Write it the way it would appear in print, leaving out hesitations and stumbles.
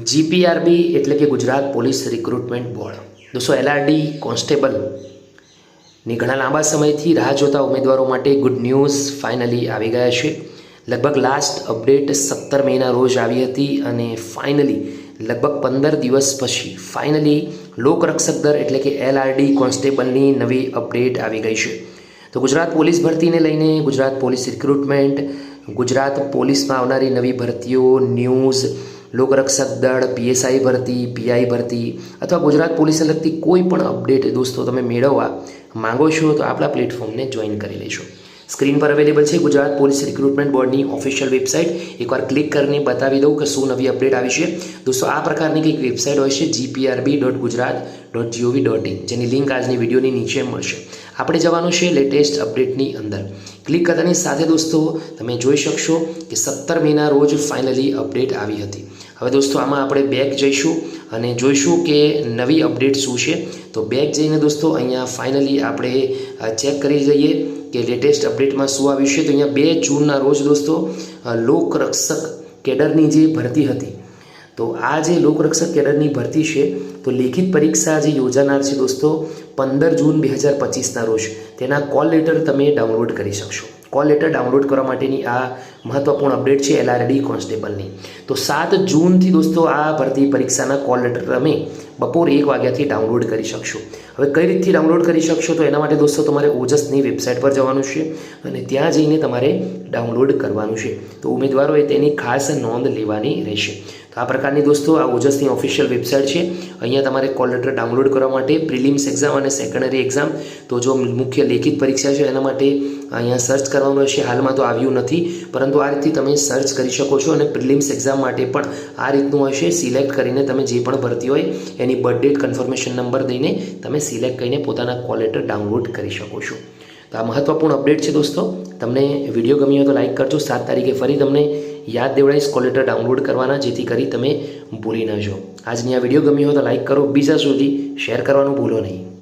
GPRB એટલે કે Gujarat police recruitment board દોસ્તો એલઆરડી કોન્સ્ટેબલની ઘણા લાંબા સમયથી રાહ જોતા ઉમેદવારો માટે ગુડ ન્યૂઝ ફાઇનલી આવી ગયા છે. લગભગ લાસ્ટ અપડેટ 17 મેના રોજ આવી હતી અને ફાઇનલી લગભગ 15 દિવસ પછી ફાઇનલી લોકરક્ષક દળ એટલે કે એલઆરડી કોન્સ્ટેબલની નવી અપડેટ આવી ગઈ છે. તો ગુજરાત પોલીસ ભરતીને લઈને ગુજરાત પોલીસ રિક્રુટમેન્ટ, ગુજરાત પોલીસમાં આવનારી નવી ભરતીઓ, ન્યૂઝ, લોકરક્ષક દળ, પીએસઆઈ ભરતી, પીઆઈ ભરતી અથવા ગુજરાત પોલીસને લગતી કોઈ પણ અપડેટ દોસ્તો તમે મેળવવા માંગો છો તો આપણા પ્લેટફોર્મને જોઈન કરી લેશો. સ્ક્રીન પર અવેલેબલ છે ગુજરાત પોલીસ રિક્રુટમેન્ટ બોર્ડની ઓફિશિયલ વેબસાઇટ. એકવાર ક્લિક કરીને બતાવી દઉં કે શું નવી અપડેટ આવી છે. દોસ્તો આ પ્રકારની કંઈક વેબસાઇટ હોય છે gprb.gujarat.gov.in, જેની લિંક આજની વિડીયોની નીચે મળશે. આપણે જવાનું છે લેટેસ્ટ અપડેટની અંદર. ક્લિક કરતાની સાથે દોસ્તો તમે જોઈ શકશો કે 17 મેના રોજ ફાઇનલી અપડેટ આવી હતી. હવે દોસ્તો આમાં આપણે બેક જઈશું અને જોઈશું કે નવી અપડેટ શું છે. તો બેક જઈને દોસ્તો અહીંયા ફાઇનલી આપણે ચેક કરી જઈએ કે લેટેસ્ટ અપડેટમાં શું આવ્યું છે. તો અહીંયા 2 જૂનના રોજ દોસ્તો લોકરક્ષક કેડરની જે ભરતી હતી, તો આ જે લોકરક્ષક કેડરની ભરતી છે તો લેખિત પરીક્ષા જે યોજાનાર છે દોસ્તો 15 જૂન 2025ના રોજ તેના કોલ લેટર તમે ડાઉનલોડ કરી શકશો. કોલ લેટર ડાઉનલોડ કરવા માટેની આ મહત્વપૂર્ણ અપડેટ છે એલઆરડી કોન્સ્ટેબલની. તો 7 જૂનથી દોસ્તો આ ભરતી પરીક્ષાના કોલ લેટર તમે બપોર 1 વાગ્યાથી ડાઉનલોડ કરી શકશો. હવે કઈ રીતથી ડાઉનલોડ કરી શકશો તો એના માટે દોસ્તો તમારે ઓજસની વેબસાઇટ પર જવાનું છે અને ત્યાં જઈને તમારે ડાઉનલોડ કરવાનું છે. તો ઉમેદવારોએ તેની ખાસ નોંધ લેવાની રહેશે. તો આ પ્રકારની દોસ્તો આ ઓજસની ઓફિશિયલ વેબસાઇટ છે. અહીંયા તમારે કોલ લેટર ડાઉનલોડ કરવા માટે પ્રિલિમ્સ એક્ઝામ અને સેકન્ડરી એક્ઝામ, તો જો મુખ્ય લેખિત પરીક્ષા છે એના માટે અહીંયા સર્ચ કરવાનું રહેશે. હાલમાં તો આવ્યું નથી, પરંતુ આ રીતથી તમે સર્ચ કરી શકો છો અને પ્રિલિમ્સ એક્ઝામ માટે પણ આ રીતનું હશે. સિલેક્ટ કરીને તમે જે પણ ભરતી હોય એની બર્થ ડેટ, કન્ફર્મેશન નંબર દઈને તમે સિલેક્ટ કરીને પોતાના કોલ લેટર ડાઉનલોડ કરી શકો છો. તો આ મહત્વપૂર્ણ અપડેટ છે દોસ્તો. તમને વિડીયો ગમ્યો હોય તો લાઇક કરજો. 7 તારીખે ફરી તમને યાદ દેવડાવીશ કોલ લેટર ડાઉનલોડ કરવાના, જેથી કરી તમે ભૂલી ન જાઓ. આજની આ વિડીયો ગમ્યો હોય તો લાઇક કરો, બીજા સુધી શેર કરવાનું ભૂલો નહીં.